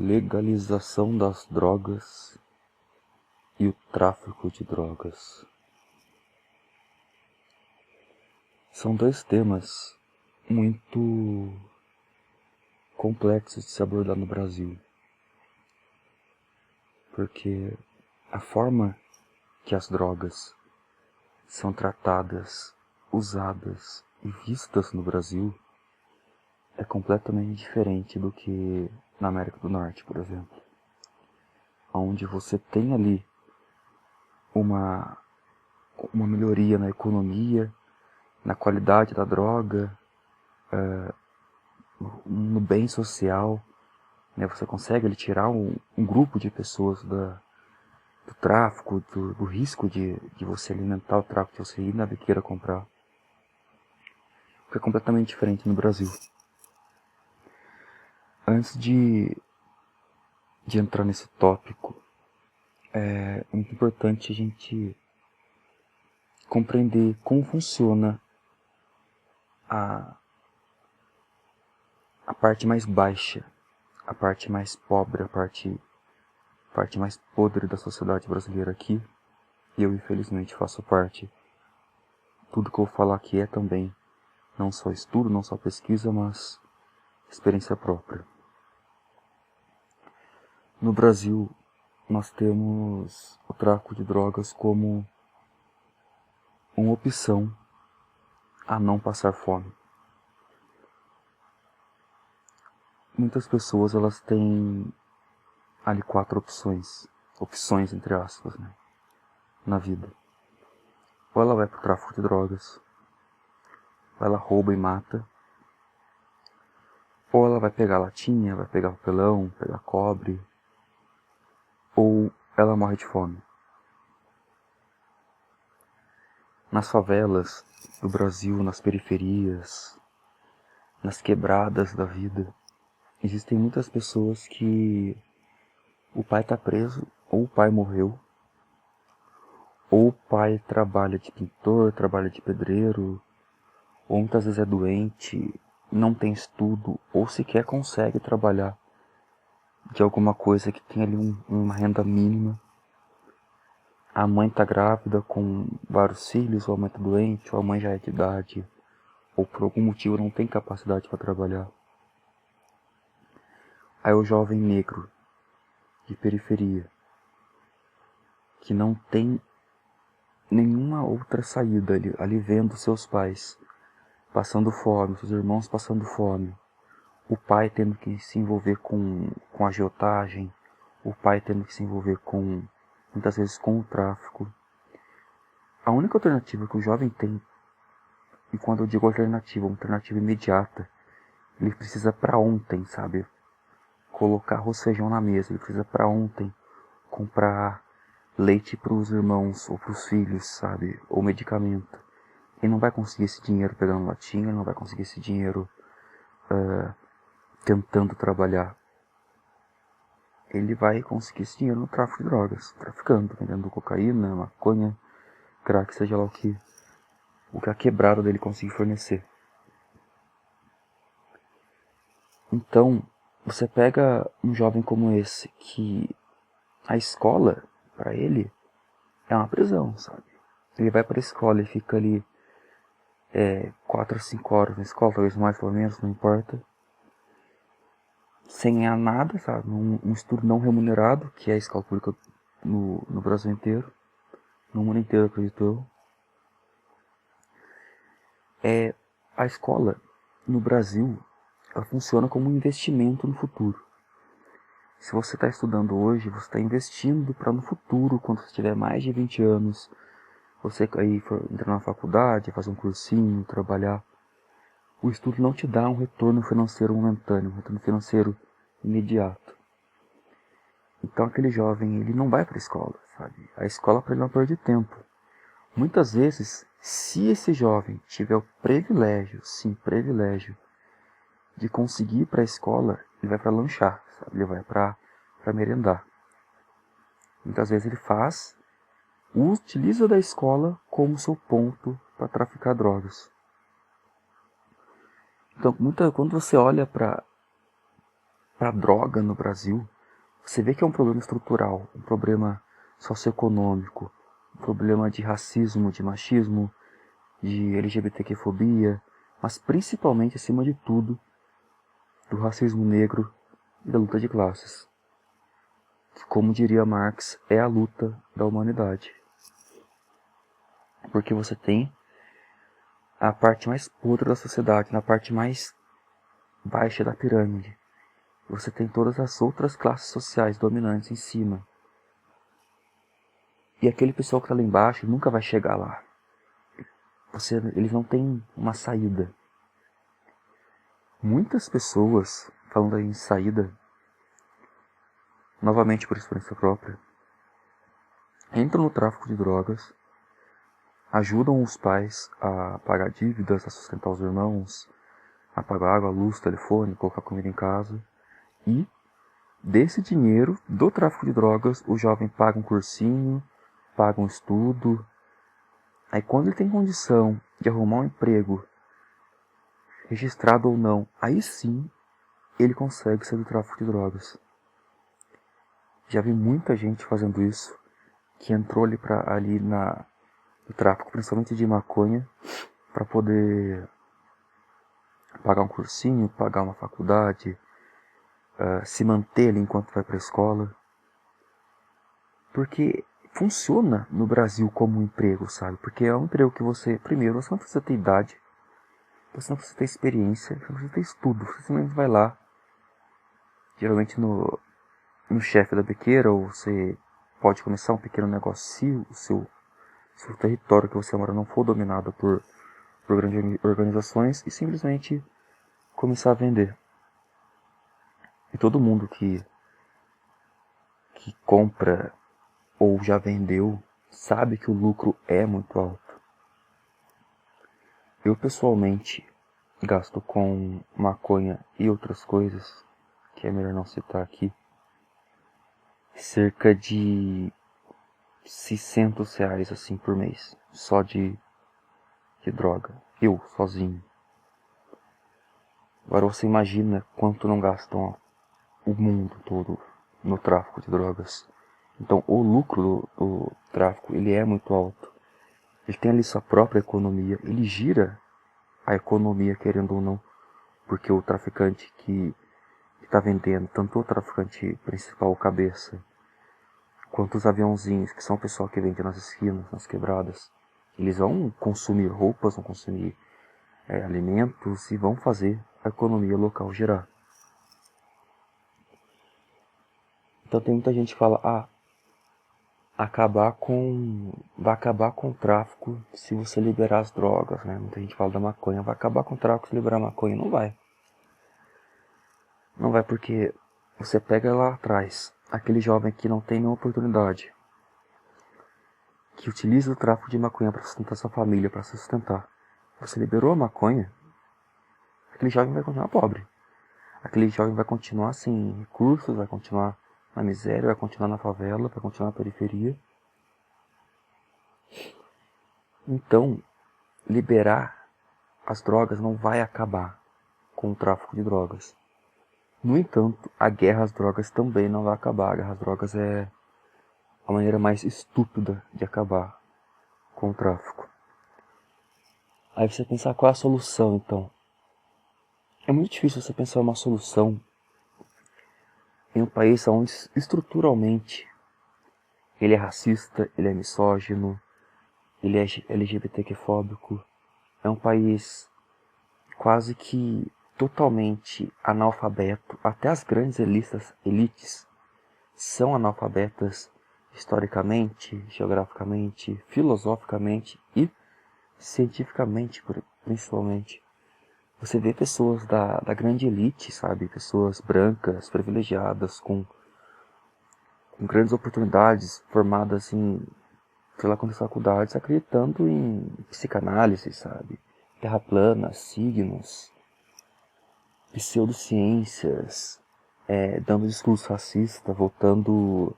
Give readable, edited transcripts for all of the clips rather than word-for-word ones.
Legalização das drogas e o tráfico de drogas. São dois temas muito complexos de se abordar no Brasil, porque a forma que as drogas são tratadas, usadas e vistas no Brasil é completamente diferente do que na América do Norte, por exemplo, onde você tem ali uma melhoria na economia, na qualidade da droga, no bem social, né? Você consegue ali, tirar um grupo de pessoas do tráfico, do risco de você alimentar o tráfico, de você ir na biqueira comprar. Que é completamente diferente no Brasil. Antes de entrar nesse tópico, é muito importante a gente compreender como funciona a parte mais baixa, a parte mais pobre, a parte mais podre da sociedade brasileira aqui. E eu, infelizmente, faço parte. Tudo que eu vou falar aqui é também não só estudo, não só pesquisa, mas experiência própria. No Brasil, nós temos o tráfico de drogas como uma opção a não passar fome. Muitas pessoas, elas têm ali 4 opções entre aspas, né, na vida. Ou ela vai pro tráfico de drogas, ou ela rouba e mata, ou ela vai pegar latinha, vai pegar papelão, pegar cobre, ou ela morre de fome. Nas favelas do Brasil, nas periferias, nas quebradas da vida, existem muitas pessoas que o pai está preso, ou o pai morreu, ou o pai trabalha de pintor, trabalha de pedreiro, ou muitas vezes é doente, não tem estudo, ou sequer consegue trabalhar de alguma coisa que tem ali uma renda mínima. A mãe está grávida com vários filhos, ou a mãe está doente, ou a mãe já é de idade, ou por algum motivo não tem capacidade para trabalhar. Aí o jovem negro de periferia, que não tem nenhuma outra saída, ali vendo seus pais passando fome, seus irmãos passando fome, o pai tendo que se envolver com agiotagem, o pai tendo que se envolver muitas vezes com o tráfico. A única alternativa que o jovem tem, e quando eu digo alternativa, uma alternativa imediata, ele precisa para ontem, sabe? Colocar arroz e feijão na mesa, ele precisa para ontem comprar leite para os irmãos ou para os filhos, sabe? Ou medicamento. Ele não vai conseguir esse dinheiro pegando latinha, ele não vai conseguir esse dinheiro tentando trabalhar. Ele vai conseguir esse dinheiro no tráfico de drogas, traficando, vendendo cocaína, maconha, crack, seja lá o que a quebrada dele conseguir fornecer. Então, você pega um jovem como esse, que a escola, para ele, é uma prisão, sabe? Ele vai para a escola e fica ali 4 a 5 horas na escola, talvez mais ou menos, não importa, sem ganhar nada, sabe? Um estudo não remunerado, que é a escola pública no Brasil inteiro, no mundo inteiro, acredito eu. A escola, no Brasil, ela funciona como um investimento no futuro. Se você está estudando hoje, você está investindo para no futuro, quando você tiver mais de 20 anos, você aí for entrar na faculdade, fazer um cursinho, trabalhar, o estudo não te dá um retorno financeiro momentâneo, um retorno financeiro imediato. Então aquele jovem, ele não vai para a escola, sabe? A escola para ele não perde tempo. Muitas vezes, se esse jovem tiver o privilégio, sim, privilégio, de conseguir ir para a escola, ele vai para lanchar, sabe? Ele vai para merendar. Muitas vezes ele utiliza da escola como seu ponto para traficar drogas. Então, quando você olha para para a droga no Brasil, você vê que é um problema estrutural, um problema socioeconômico, um problema de racismo, de machismo, de LGBTQ-fobia, mas principalmente, acima de tudo, do racismo negro e da luta de classes. Que, como diria Marx, é a luta da humanidade. Porque você tem a parte mais podre da sociedade, na parte mais baixa da pirâmide. Você tem todas as outras classes sociais dominantes em cima. E aquele pessoal que está lá embaixo nunca vai chegar lá. Eles não têm uma saída. Muitas pessoas, falando aí em saída, novamente por experiência própria, entram no tráfico de drogas, ajudam os pais a pagar dívidas, a sustentar os irmãos, a pagar água, luz, telefone, colocar comida em casa. E desse dinheiro do tráfico de drogas, o jovem paga um cursinho, paga um estudo. Aí quando ele tem condição de arrumar um emprego, registrado ou não, aí sim ele consegue sair do tráfico de drogas. Já vi muita gente fazendo isso, que entrou ali no tráfico, principalmente de maconha, para poder pagar um cursinho, pagar uma faculdade, se manter ali enquanto vai para a escola. Porque funciona no Brasil como um emprego, sabe? Porque é um emprego que você, primeiro, você não precisa ter idade, você não precisa ter experiência, você não precisa ter estudo, você simplesmente vai lá, geralmente no chefe da biqueira, ou você pode começar um pequeno negócio se o território que você mora não for dominado por grandes organizações, e simplesmente começar a vender. E todo mundo que compra ou já vendeu sabe que o lucro é muito alto. Eu pessoalmente gasto com maconha e outras coisas, que é melhor não citar aqui, cerca de R$600 assim por mês, só de droga, eu sozinho. Agora você imagina quanto não gastam o mundo todo no tráfico de drogas. Então o lucro do tráfico ele é muito alto. Ele tem ali sua própria economia, ele gira a economia querendo ou não, porque o traficante que está vendendo, tanto o traficante principal, cabeça, quanto os aviãozinhos, que são o pessoal que vende nas esquinas, nas quebradas, eles vão consumir roupas, vão consumir alimentos e vão fazer a economia local girar. Então tem muita gente que fala, vai acabar com o tráfico se você liberar as drogas, né? Muita gente fala da maconha, vai acabar com o tráfico se liberar a maconha. Não vai. Não vai, porque você pega lá atrás aquele jovem que não tem nenhuma oportunidade, que utiliza o tráfico de maconha para sustentar sua família, para se sustentar. Você liberou a maconha, aquele jovem vai continuar pobre. Aquele jovem vai continuar sem recursos, vai continuar na miséria, vai continuar na favela, vai continuar na periferia. Então, liberar as drogas não vai acabar com o tráfico de drogas. No entanto, a guerra às drogas também não vai acabar. A guerra às drogas é a maneira mais estúpida de acabar com o tráfico. Aí você pensar qual é a solução, então. É muito difícil você pensar uma solução em um país onde estruturalmente ele é racista, ele é misógino, ele é LGBTQ-fóbico. É um país quase que totalmente analfabeto. Até as grandes elites são analfabetas historicamente, geograficamente, filosoficamente e cientificamente, principalmente. Você vê pessoas da grande elite, sabe? Pessoas brancas, privilegiadas, com grandes oportunidades, formadas em, sei lá quantas faculdades, acreditando em psicanálise, sabe? Terra plana, signos, pseudociências, dando discurso racista, votando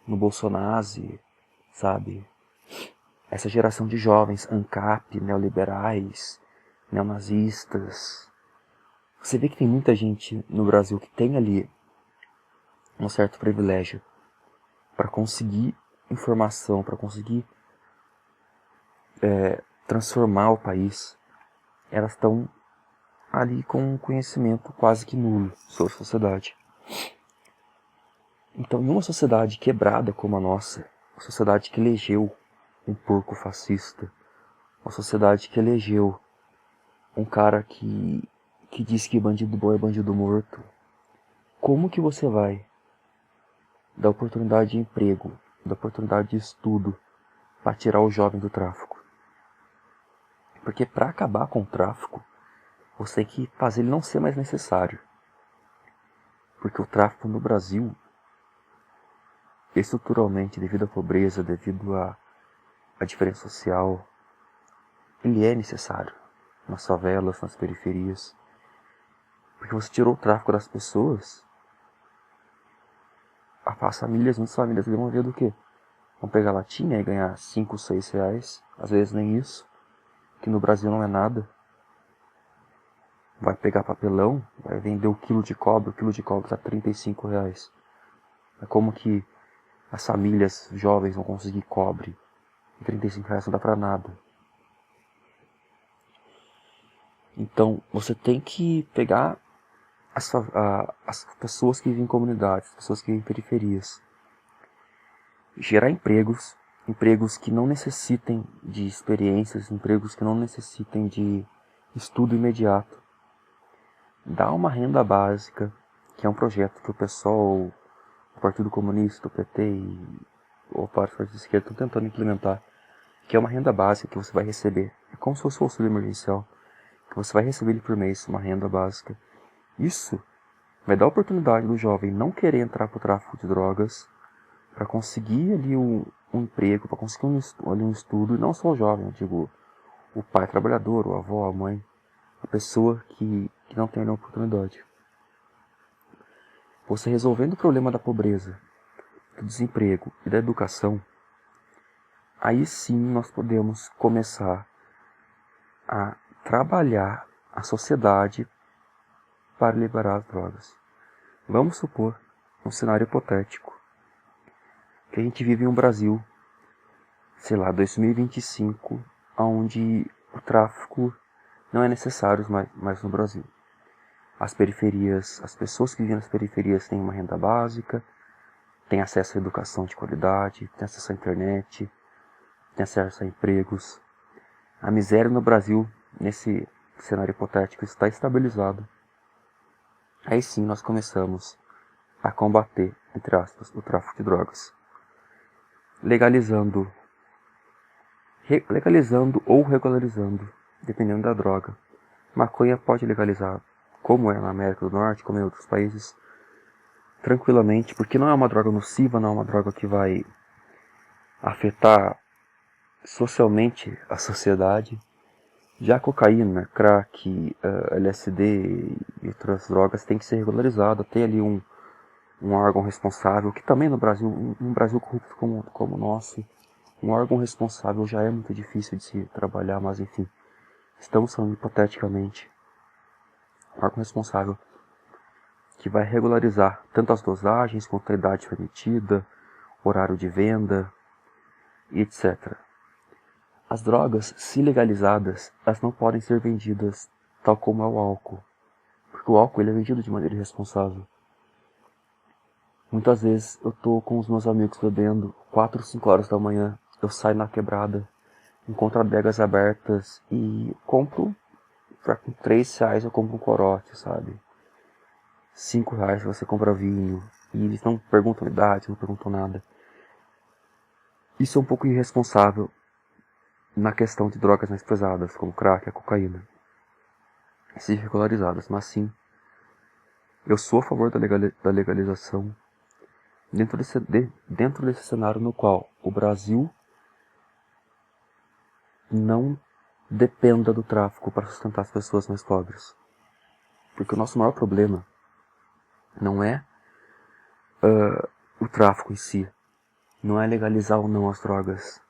no Bolsonaro, sabe? Essa geração de jovens ANCAP, neoliberais, neonazistas. Você vê que tem muita gente no Brasil que tem ali um certo privilégio para conseguir informação, para conseguir transformar o país, elas estão ali com um conhecimento quase que nulo sobre a sociedade. Então, em uma sociedade quebrada como a nossa, uma sociedade que elegeu um porco fascista, uma sociedade que elegeu um cara que diz que bandido bom é bandido morto, como que você vai dar oportunidade de emprego, dar oportunidade de estudo para tirar o jovem do tráfico? Porque para acabar com o tráfico, você tem que fazer ele não ser mais necessário. Porque o tráfico no Brasil, estruturalmente, devido à pobreza, devido à diferença social, ele é necessário nas favelas, nas periferias. Porque você tirou o tráfico das pessoas, as famílias, muitas famílias vão ver do quê? Vão pegar latinha e ganhar 5, 6 reais, às vezes nem isso, que no Brasil não é nada. Vai pegar papelão, vai vender o quilo de cobre está R$35. É como que as famílias jovens vão conseguir cobre? R$35 não dá pra nada. Então, você tem que pegar as pessoas que vivem em comunidades, as pessoas que vivem em periferias, gerar empregos que não necessitem de experiências, empregos que não necessitem de estudo imediato. Dar uma renda básica, que é um projeto que o PSOL, o Partido Comunista, o PT e o Partido de Esquerda estão tentando implementar, que é uma renda básica que você vai receber. É como se fosse o auxílio emergencial, que você vai receber ele por mês, uma renda básica. Isso vai dar a oportunidade do jovem não querer entrar para o tráfico de drogas, para conseguir ali um emprego, para conseguir um estudo, e não só o jovem, eu digo o pai trabalhador, o avó, a mãe, a pessoa que não tem a oportunidade. Você resolvendo o problema da pobreza, do desemprego e da educação, aí sim nós podemos começar a trabalhar a sociedade para liberar as drogas. Vamos supor, um cenário hipotético, que a gente vive em um Brasil, sei lá, 2025, onde o tráfico não é necessário mais no Brasil. As periferias, as pessoas que vivem nas periferias têm uma renda básica, têm acesso à educação de qualidade, têm acesso à internet, têm acesso a empregos. A miséria no Brasil, nesse cenário hipotético, está estabilizada. Aí sim nós começamos a combater, entre aspas, o tráfico de drogas. Legalizando ou regularizando, dependendo da droga. Maconha pode legalizar, como é na América do Norte, como em outros países, tranquilamente, porque não é uma droga nociva, não é uma droga que vai afetar socialmente a sociedade. Já a cocaína, crack, LSD e outras drogas tem que ser regularizada, tem ali um órgão responsável, que também no Brasil, um Brasil corrupto como o nosso, um órgão responsável já é muito difícil de se trabalhar, mas enfim, estamos falando hipoteticamente. Um órgão responsável que vai regularizar tanto as dosagens quanto a idade permitida, horário de venda, e etc. As drogas, se legalizadas, elas não podem ser vendidas tal como é o álcool, porque o álcool ele é vendido de maneira irresponsável. Muitas vezes eu tô com os meus amigos bebendo, 4 ou 5 horas da manhã, eu saio na quebrada, encontro adegas abertas e compro, com R$3 eu compro um corote, sabe? R$5 você compra vinho, e eles não perguntam idade, não perguntam nada. Isso é um pouco irresponsável na questão de drogas mais pesadas, como crack e cocaína, se regularizadas, mas sim, eu sou a favor da legalização dentro desse cenário no qual o Brasil não dependa do tráfico para sustentar as pessoas mais pobres. Porque o nosso maior problema não é o tráfico em si, não é legalizar ou não as drogas.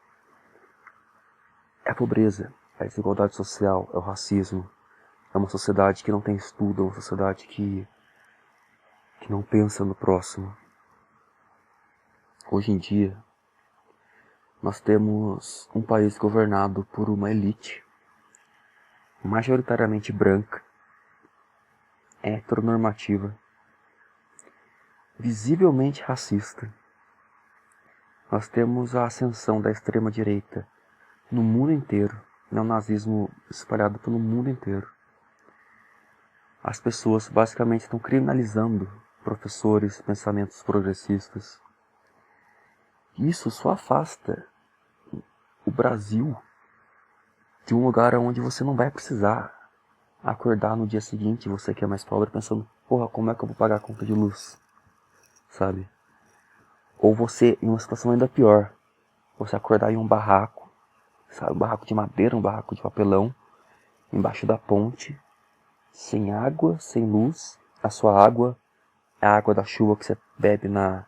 É a pobreza, é a desigualdade social, é o racismo, é uma sociedade que não tem estudo, é uma sociedade que não pensa no próximo. Hoje em dia, nós temos um país governado por uma elite majoritariamente branca, heteronormativa, visivelmente racista. Nós temos a ascensão da extrema-direita no mundo inteiro, neonazismo espalhado pelo mundo inteiro. As pessoas basicamente estão criminalizando professores, pensamentos progressistas. Isso só afasta o Brasil de um lugar onde você não vai precisar acordar no dia seguinte, você que é mais pobre, pensando, porra, como é que eu vou pagar a conta de luz? Sabe? Ou você, em uma situação ainda pior, você acordar em um barraco, sabe? Um barraco de madeira, um barraco de papelão, embaixo da ponte, sem água, sem luz. A sua água é a água da chuva que você bebe na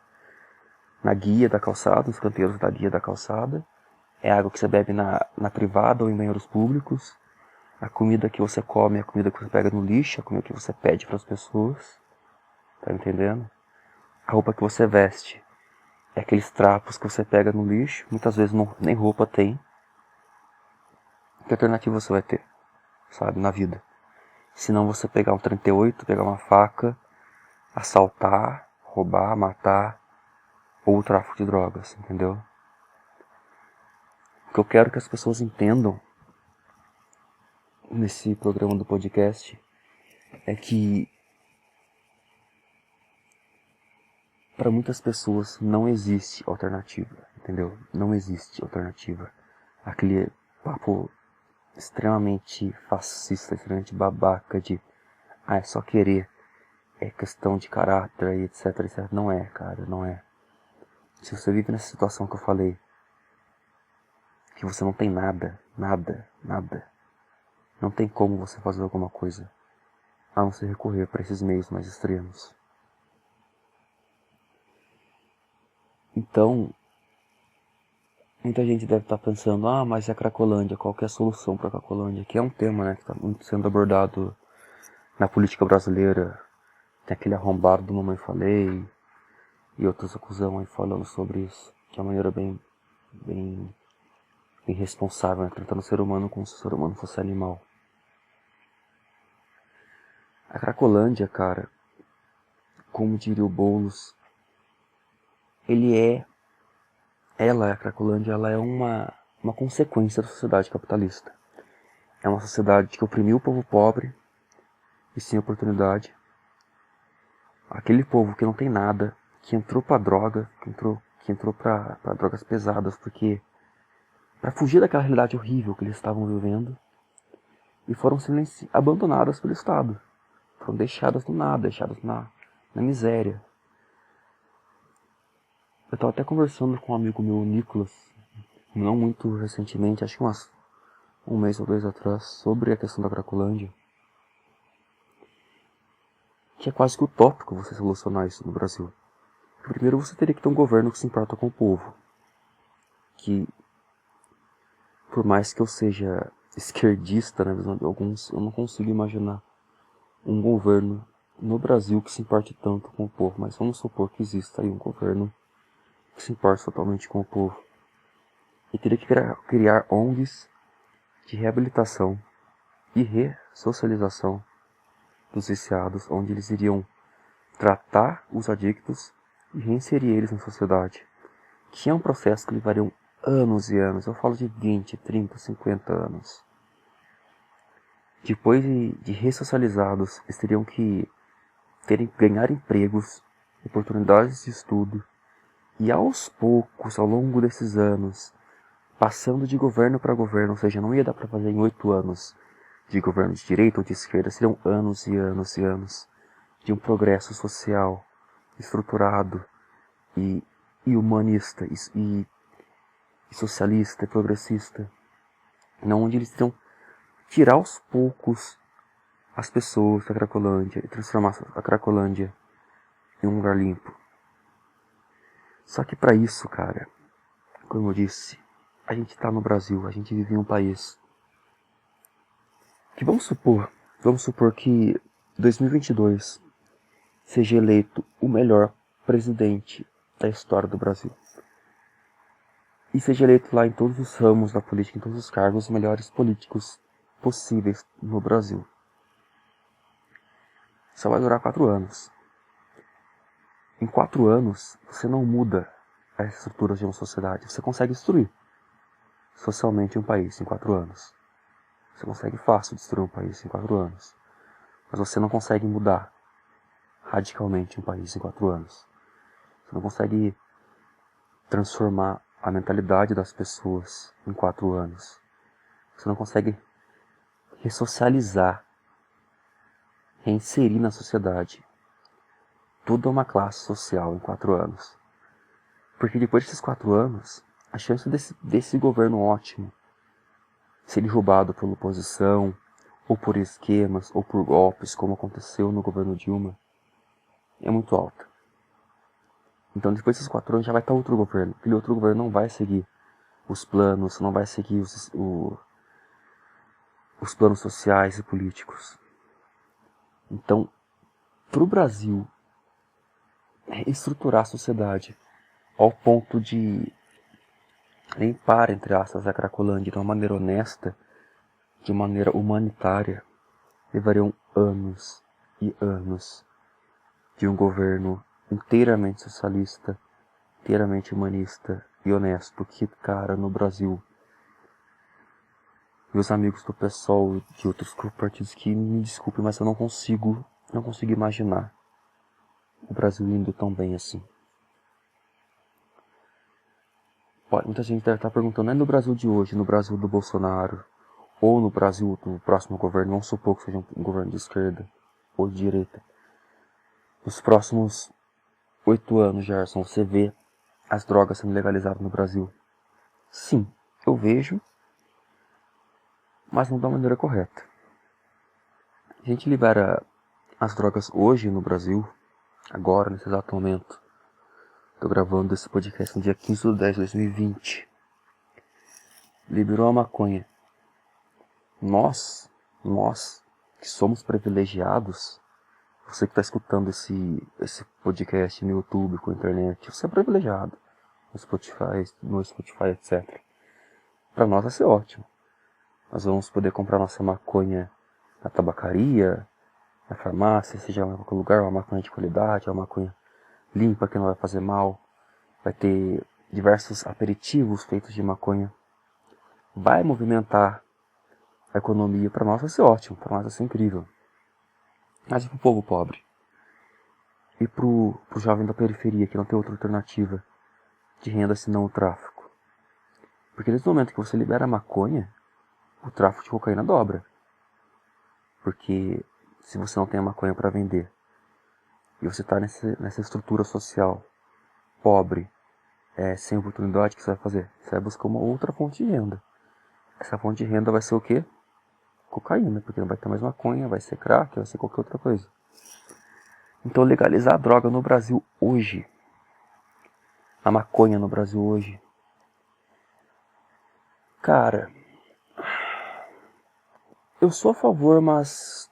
guia da calçada, nos canteiros da guia da calçada. É a água que você bebe na privada ou em banheiros públicos. A comida que você come é a comida que você pega no lixo, a comida que você pede para as pessoas. Tá entendendo? A roupa que você veste é aqueles trapos que você pega no lixo. Muitas vezes nem roupa tem. Que alternativa você vai ter, sabe, na vida? Se não você pegar um 38, pegar uma faca, assaltar, roubar, matar, ou o tráfico de drogas, entendeu? O que eu quero que as pessoas entendam nesse programa do podcast é que para muitas pessoas não existe alternativa, entendeu? Não existe alternativa. Aquele papo extremamente fascista, extremamente babaca de é só querer, é questão de caráter e etc, etc. Não é, cara, não é. Se você vive nessa situação que eu falei, que você não tem nada, não tem como você fazer alguma coisa, a não ser recorrer para esses meios mais extremos. Então, muita gente deve estar pensando, mas é a Cracolândia, qual que é a solução para a Cracolândia? Que é um tema, né, que está muito sendo abordado na política brasileira. Tem aquele arrombado do Mamãe Falei e outros acusam aí falando sobre isso, de uma maneira bem responsável, né, tratando o ser humano como se o ser humano fosse animal. A Cracolândia, cara, como diria o Boulos, a Cracolândia, ela é uma consequência da sociedade capitalista. É uma sociedade que oprimiu o povo pobre e sem oportunidade. Aquele povo que não tem nada, que entrou pra droga, que entrou pra drogas pesadas, porque para fugir daquela realidade horrível que eles estavam vivendo, e foram abandonadas pelo Estado. Foram deixadas no nada, deixadas na miséria. Eu estava até conversando com um amigo meu, Nicolas, não muito recentemente, acho que um mês ou dois atrás, sobre a questão da Cracolândia. Que é quase que utópico você solucionar isso no Brasil. Primeiro você teria que ter um governo que se importa com o povo. Que, por mais que eu seja esquerdista na visão de alguns, eu não consigo imaginar um governo no Brasil que se importe tanto com o povo. Mas vamos supor que exista aí um governo que se importa totalmente com o povo. E teria que criar ONGs de reabilitação e ressocialização dos viciados, onde eles iriam tratar os adictos e reinserir eles na sociedade. Que é um processo que levaria anos e anos, eu falo de 20, 30, 50 anos. Depois de ressocializados, eles teriam que ganhar empregos, oportunidades de estudo, e aos poucos, ao longo desses anos, passando de governo para governo, ou seja, não ia dar para fazer em 8 anos de governo de direita ou de esquerda, seriam anos e anos e anos de um progresso social estruturado e humanista e socialista e progressista, não, onde eles iriam tirar aos poucos as pessoas da Cracolândia e transformar a Cracolândia em um lugar limpo. Só que para isso, cara, como eu disse, a gente está no Brasil, a gente vive em um país que vamos supor que 2022 seja eleito o melhor presidente da história do Brasil. e seja eleito lá em todos os ramos da política, em todos os cargos, os melhores políticos possíveis no Brasil. Só vai durar 4 anos. Em 4 anos, você não muda as estruturas de uma sociedade. Você consegue destruir socialmente um país em 4 anos. Você consegue fácil destruir um país em 4 anos. Mas você não consegue mudar radicalmente um país em 4 anos. Você não consegue transformar a mentalidade das pessoas em 4 anos. Você não consegue ressocializar, reinserir na sociedade toda uma classe social em 4 anos. Porque depois desses 4 anos, a chance desse governo ótimo ser derrubado pela oposição, ou por esquemas, ou por golpes, como aconteceu no governo Dilma, é muito alta. Então depois desses 4 anos já vai estar outro governo. Aquele outro governo não vai seguir os planos, não vai seguir os planos sociais e políticos. Então, para o Brasil estruturar a sociedade ao ponto de limpar, entre aspas, a Cracolândia de uma maneira honesta, de maneira humanitária, levariam anos e anos de um governo inteiramente socialista, inteiramente humanista e honesto, que, cara, no Brasil, meus amigos do PSOL e de outros partidos que me desculpem, mas eu não consigo imaginar o Brasil indo tão bem assim. Muita gente deve estar perguntando, não é no Brasil de hoje, no Brasil do Bolsonaro, ou no Brasil do próximo governo, vamos supor que seja um governo de esquerda ou de direita. Nos próximos 8 anos, Gerson, você vê as drogas sendo legalizadas no Brasil? Sim, eu vejo, mas não da maneira correta. A gente libera as drogas hoje no Brasil, agora, nesse exato momento. Estou gravando esse podcast no dia 15/10/2020. Liberou a maconha. Nós que somos privilegiados, você que está escutando esse podcast no YouTube, com a internet, você é privilegiado. No Spotify, etc. Para nós vai ser ótimo. Nós vamos poder comprar nossa maconha na tabacaria, na farmácia, seja em qualquer lugar, uma maconha de qualidade, uma maconha limpa que não vai fazer mal. Vai ter diversos aperitivos feitos de maconha. Vai movimentar a economia. Para nós vai ser ótimo, para nós vai ser incrível. Mas e para o povo pobre? E para o jovem da periferia que não tem outra alternativa de renda senão o tráfico? Porque desde o momento que você libera a maconha, o tráfico de cocaína dobra. Porque se você não tem a maconha para vender e você está nessa estrutura social pobre, sem oportunidade, o que você vai fazer? Você vai buscar uma outra fonte de renda. Essa fonte de renda vai ser o quê? Cocaína, porque não vai ter mais maconha, vai ser crack, vai ser qualquer outra coisa. Então legalizar a droga no Brasil hoje, a maconha no Brasil hoje, cara, eu sou a favor, mas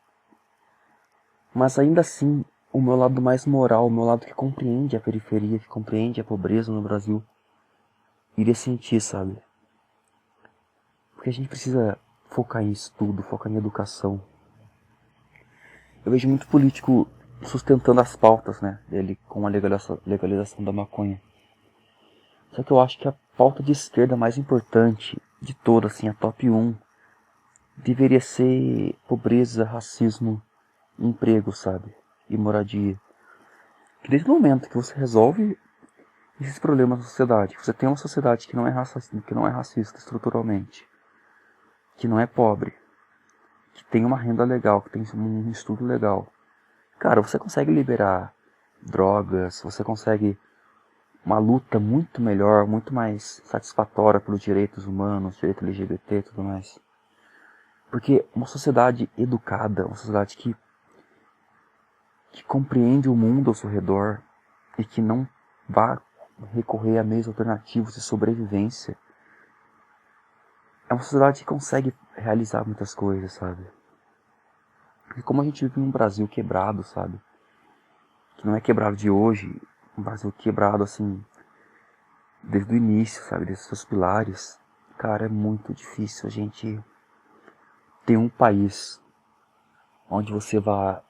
ainda assim, o meu lado mais moral, o meu lado que compreende a periferia, que compreende a pobreza no Brasil, iria sentir, sabe? Porque a gente precisa focar em estudo, focar em educação. Eu vejo muito político sustentando as pautas, né, dele com a legalização da maconha. Só que eu acho que a pauta de esquerda mais importante de todas, assim, a top 1, deveria ser pobreza, racismo, emprego, sabe? E moradia. Que desde o momento que você resolve esses problemas na sociedade, que você tem uma sociedade que não é racista estruturalmente, que não é pobre, que tem uma renda legal, que tem um estudo legal, cara, você consegue liberar drogas, você consegue uma luta muito melhor, muito mais satisfatória pelos direitos humanos, direito LGBT e tudo mais. Porque uma sociedade educada, uma sociedade que compreende o mundo ao seu redor e que não vá recorrer a meios alternativos de sobrevivência, é uma sociedade que consegue realizar muitas coisas, sabe? Porque como a gente vive num Brasil quebrado, sabe? Que não é quebrado de hoje, um Brasil quebrado assim, desde o início, sabe, desses seus pilares, cara, é muito difícil a gente ter um país onde você vai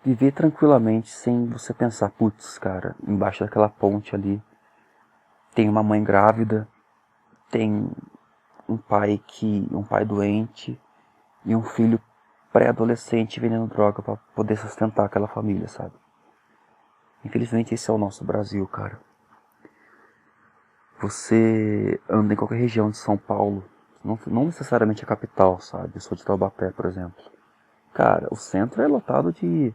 viver tranquilamente sem você pensar, putz, cara, embaixo daquela ponte ali tem uma mãe grávida, tem um pai doente e um filho pré-adolescente vendendo droga para poder sustentar aquela família, sabe? Infelizmente esse é o nosso Brasil, cara. Você anda em qualquer região de São Paulo, não necessariamente a capital, sabe? Eu sou de Taubaté, por exemplo. Cara, o centro é lotado de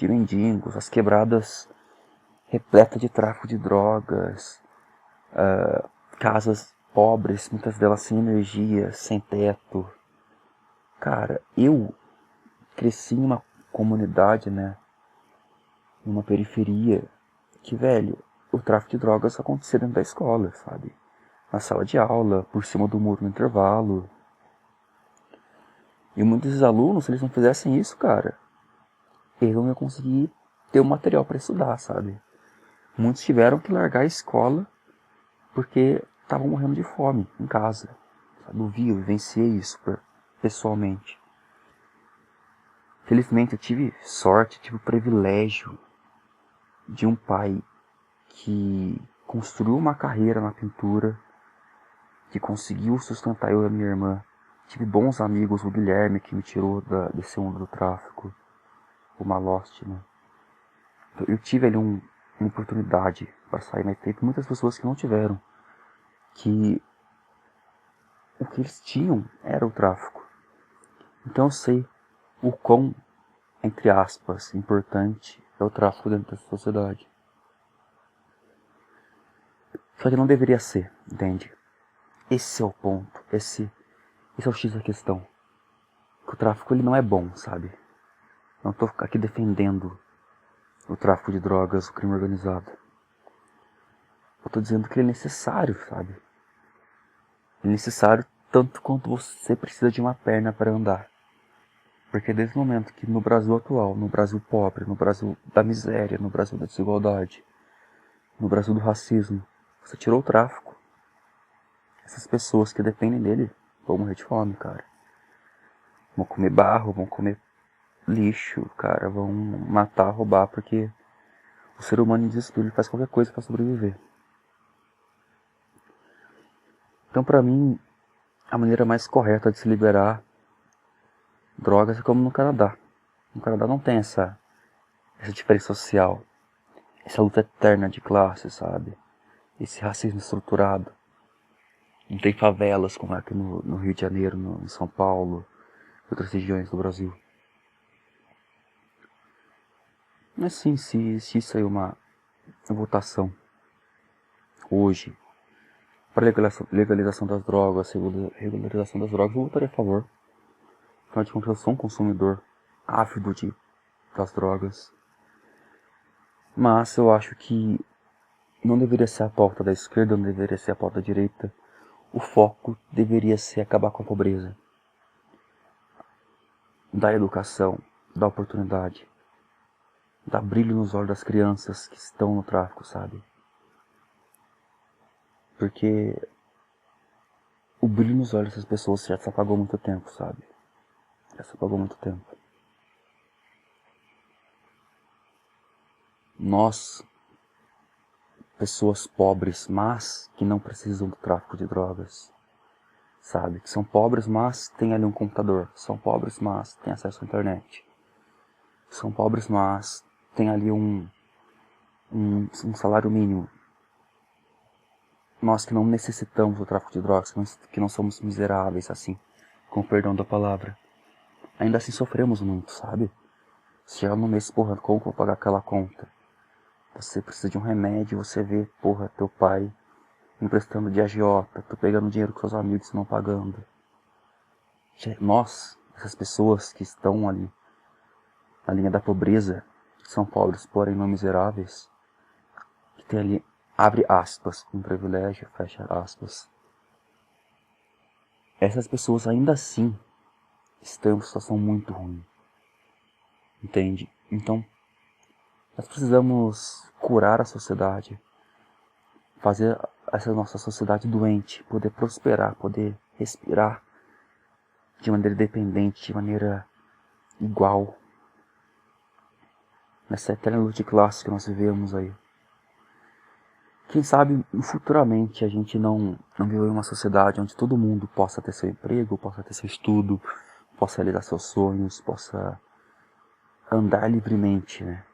mendigos, as quebradas repletas de tráfico de drogas, casas pobres, muitas delas sem energia, sem teto. Cara, eu cresci em uma comunidade, né, numa periferia, que, velho, o tráfico de drogas acontecia dentro da escola, sabe? Na sala de aula, por cima do muro no intervalo. E muitos dos alunos, se eles não fizessem isso, cara, eles não iam conseguir ter o material para estudar, sabe? Muitos tiveram que largar a escola porque estavam morrendo de fome em casa. Sabe? Eu vivenciei isso pessoalmente. Felizmente eu tive sorte, tive o privilégio de um pai que construiu uma carreira na pintura, que conseguiu sustentar eu e a minha irmã. Tive bons amigos, o Guilherme, que me tirou desse mundo do tráfico, o Maloste, né? Eu tive ali uma oportunidade para sair, mas teve muitas pessoas que não tiveram, que o que eles tinham era o tráfico. Então eu sei o quão, entre aspas, importante é o tráfico dentro da sociedade. Só que não deveria ser, entende? Esse é o ponto, esse é o X da questão. Que o tráfico ele não é bom, sabe? Não tô aqui defendendo o tráfico de drogas, o crime organizado. Eu tô dizendo que ele é necessário, sabe? Ele é necessário tanto quanto você precisa de uma perna para andar. Porque desde o momento que no Brasil atual, no Brasil pobre, no Brasil da miséria, no Brasil da desigualdade, no Brasil do racismo, você tirou o tráfico, essas pessoas que dependem dele vão morrer de fome, cara. Vão comer barro, vão comer lixo, cara, vão matar, roubar, porque o ser humano em desespero faz qualquer coisa para sobreviver. Então, pra mim, a maneira mais correta de se liberar drogas é como no Canadá. No Canadá não tem essa diferença social, essa luta eterna de classe, sabe? Esse racismo estruturado. Não tem favelas como aqui no Rio de Janeiro, em São Paulo, e outras regiões do Brasil. Mas sim, se isso aí é uma votação hoje para legalização das drogas, regularização das drogas, eu votaria a favor. Afinal de contas, eu sou um consumidor ávido das drogas. Mas eu acho que não deveria ser a pauta da esquerda, não deveria ser a pauta da direita. O foco deveria ser acabar com a pobreza. Dar educação, dar oportunidade. Dar brilho nos olhos das crianças que estão no tráfico, sabe? Porque o brilho nos olhos dessas pessoas já se apagou há muito tempo, sabe? Já se apagou há muito tempo. Nós, pessoas pobres, mas que não precisam do tráfico de drogas, sabe? Que são pobres, mas têm ali um computador. São pobres, mas têm acesso à internet. São pobres, mas têm ali um salário mínimo. Nós que não necessitamos do tráfico de drogas, que não somos miseráveis, assim, com o perdão da palavra. Ainda assim sofremos muito, sabe? Se chega no mês, porra, como que eu vou pagar aquela conta? Você precisa de um remédio, você vê, porra, teu pai emprestando de agiota, tu pegando dinheiro com seus amigos e não pagando. Nós, essas pessoas que estão ali na linha da pobreza, que são pobres, porém não miseráveis, que tem ali, abre aspas, um privilégio, fecha aspas. Essas pessoas ainda assim estão em uma situação muito ruim. Entende? Então, Nós precisamos curar a sociedade, fazer essa nossa sociedade doente poder prosperar, poder respirar de maneira independente, de maneira igual, nessa eterna luta de classe que nós vivemos aí. Quem sabe futuramente a gente não viver em uma sociedade onde todo mundo possa ter seu emprego, possa ter seu estudo, possa realizar seus sonhos, possa andar livremente, né?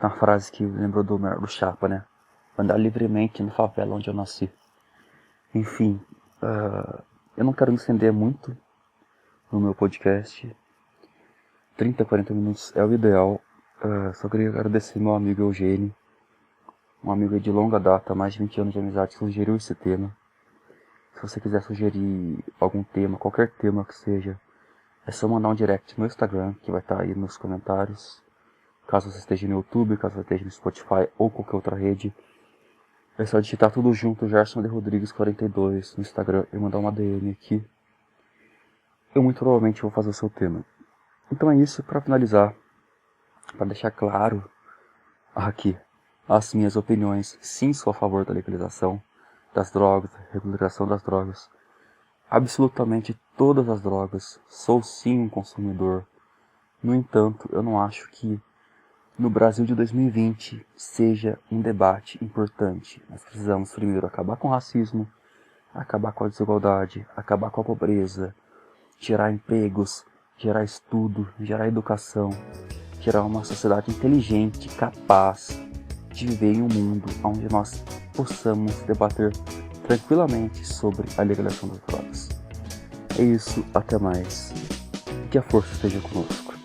Uma frase que lembrou do Chapa, né? Andar livremente na favela onde eu nasci. Enfim, eu não quero me estender muito no meu podcast. 30, 40 minutos é o ideal. Só queria agradecer meu amigo Eugênio, um amigo de longa data, mais de 20 anos de amizade, que sugeriu esse tema. Se você quiser sugerir algum tema, qualquer tema que seja, é só mandar um direct no Instagram, que vai estar aí nos comentários. Caso você esteja no YouTube, caso você esteja no Spotify ou qualquer outra rede, é só digitar tudo junto, Gerson de Rodrigues 42 no Instagram e mandar uma DM aqui. Eu muito provavelmente vou fazer o seu tema. Então é isso, para finalizar, para deixar claro aqui as minhas opiniões. Sim, sou a favor da legalização das drogas, regularização das drogas. Absolutamente todas as drogas. Sou sim um consumidor. No entanto, eu não acho que no Brasil de 2020 seja um debate importante. Nós precisamos primeiro acabar com o racismo, acabar com a desigualdade, acabar com a pobreza, gerar empregos, gerar estudo, gerar educação, gerar uma sociedade inteligente, capaz de viver em um mundo onde nós possamos debater tranquilamente sobre a legalização das drogas. É isso, até mais. Que a força esteja conosco.